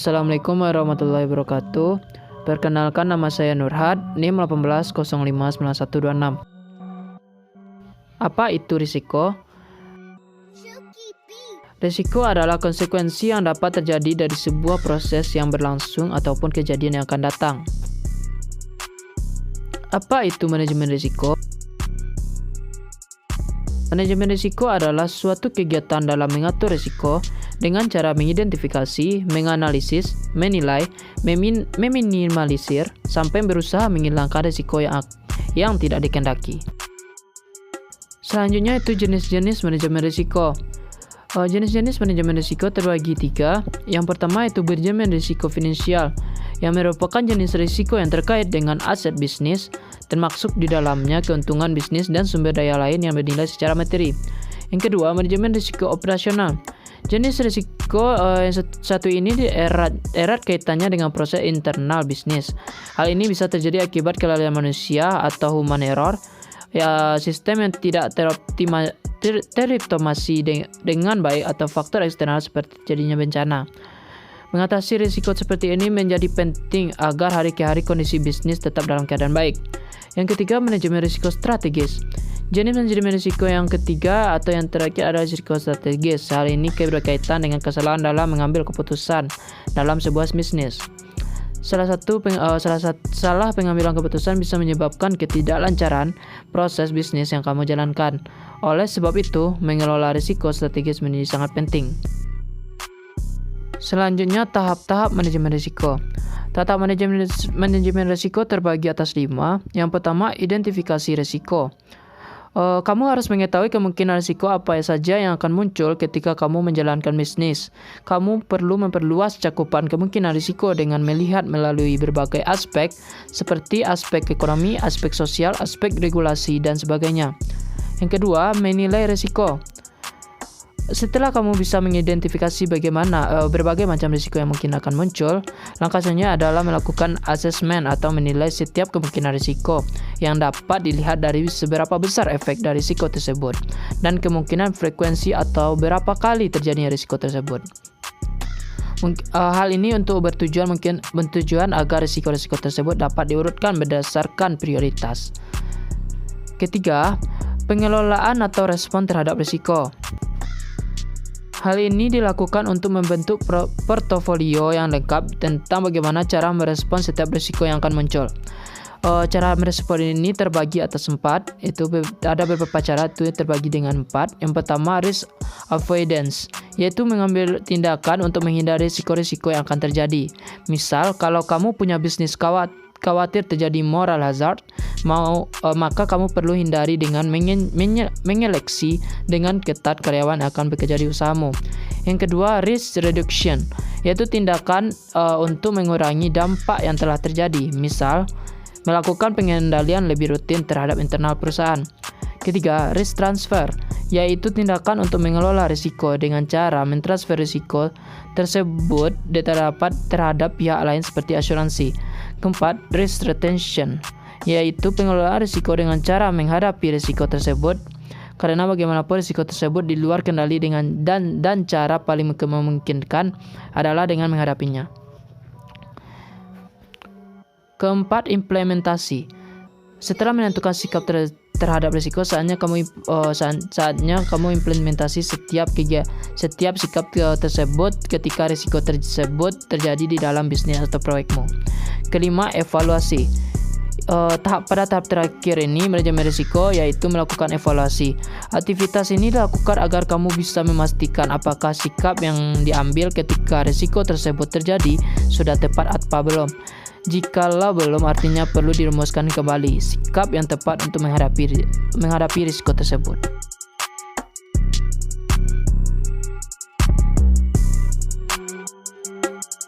Assalamualaikum warahmatullahi wabarakatuh. Perkenalkan, nama saya Nurhad, NIM 18059126. Apa itu risiko? Risiko adalah konsekuensi yang dapat terjadi dari sebuah proses yang berlangsung ataupun kejadian yang akan datang. Apa itu manajemen risiko? Manajemen risiko adalah suatu kegiatan dalam mengatur risiko dengan cara mengidentifikasi, menganalisis, menilai, meminimalisir, sampai berusaha menghilangkan risiko yang tidak dikehendaki. Selanjutnya itu jenis-jenis manajemen risiko. Jenis-jenis manajemen risiko terbagi 3. Yang pertama itu manajemen risiko finansial, yang merupakan jenis risiko yang terkait dengan aset bisnis, termasuk di dalamnya keuntungan bisnis dan sumber daya lain yang bernilai secara materi. Yang kedua, manajemen risiko operasional. Jenis risiko yang satu ini erat kaitannya dengan proses internal bisnis. Hal ini bisa terjadi akibat kelalaian manusia atau human error, sistem yang tidak teroptimasi dengan baik, atau faktor eksternal seperti terjadinya bencana. Mengatasi risiko seperti ini menjadi penting agar hari ke hari kondisi bisnis tetap dalam keadaan baik. Yang ketiga, manajemen risiko strategis. Jenis manajemen risiko yang ketiga atau yang terakhir adalah risiko strategis. Hal ini berkaitan dengan kesalahan dalam mengambil keputusan dalam sebuah bisnis. Salah pengambilan keputusan bisa menyebabkan ketidaklancaran proses bisnis yang kamu jalankan. Oleh sebab itu, mengelola risiko strategis menjadi sangat penting. Selanjutnya, tahap-tahap manajemen risiko. Tahap manajemen risiko terbagi atas 5. Yang pertama, identifikasi risiko. Kamu harus mengetahui kemungkinan risiko apa saja yang akan muncul ketika kamu menjalankan bisnis. Kamu perlu memperluas cakupan kemungkinan risiko dengan melihat melalui berbagai aspek, seperti aspek ekonomi, aspek sosial, aspek regulasi, dan sebagainya. Yang kedua, menilai risiko. Setelah kamu bisa mengidentifikasi berbagai macam risiko yang mungkin akan muncul, langkah selanjutnya adalah melakukan asesmen atau menilai setiap kemungkinan risiko yang dapat dilihat dari seberapa besar efek dari risiko tersebut dan kemungkinan frekuensi atau berapa kali terjadinya risiko tersebut. Hal ini untuk bertujuan agar risiko-risiko tersebut dapat diurutkan berdasarkan prioritas. Ketiga, pengelolaan atau respon terhadap risiko. Hal ini dilakukan untuk membentuk portofolio yang lengkap tentang bagaimana cara merespons setiap risiko yang akan muncul. Cara merespon ini terbagi atas 4. Itu ada beberapa cara, itu terbagi dengan 4. Yang pertama, risk avoidance, yaitu mengambil tindakan untuk menghindari risiko-risiko yang akan terjadi. Misal, kalau kamu punya bisnis khawatir terjadi moral hazard, maka kamu perlu hindari dengan menyeleksi dengan ketat karyawan yang akan bekerja di usahamu. Yang kedua, risk reduction, yaitu tindakan untuk mengurangi dampak yang telah terjadi. Misal, melakukan pengendalian lebih rutin terhadap internal perusahaan. Ketiga, risk transfer, yaitu tindakan untuk mengelola risiko dengan cara mentransfer risiko tersebut terhadap pihak lain seperti asuransi. Keempat, risk retention, yaitu pengelolaan risiko dengan cara menghadapi risiko tersebut, karena bagaimanapun risiko tersebut di luar kendali dan cara paling memungkinkan adalah dengan menghadapinya. Keempat, implementasi. Setelah menentukan sikap terhadap risiko, saatnya kamu implementasi setiap sikap tersebut ketika risiko tersebut terjadi di dalam bisnis atau proyekmu. Kelima, evaluasi. Pada tahap terakhir ini manajemen risiko, yaitu melakukan evaluasi. Aktivitas ini dilakukan agar kamu bisa memastikan apakah sikap yang diambil ketika risiko tersebut terjadi sudah tepat atau belum. Jikalau belum, artinya perlu dirumuskan kembali sikap yang tepat untuk menghadapi risiko tersebut.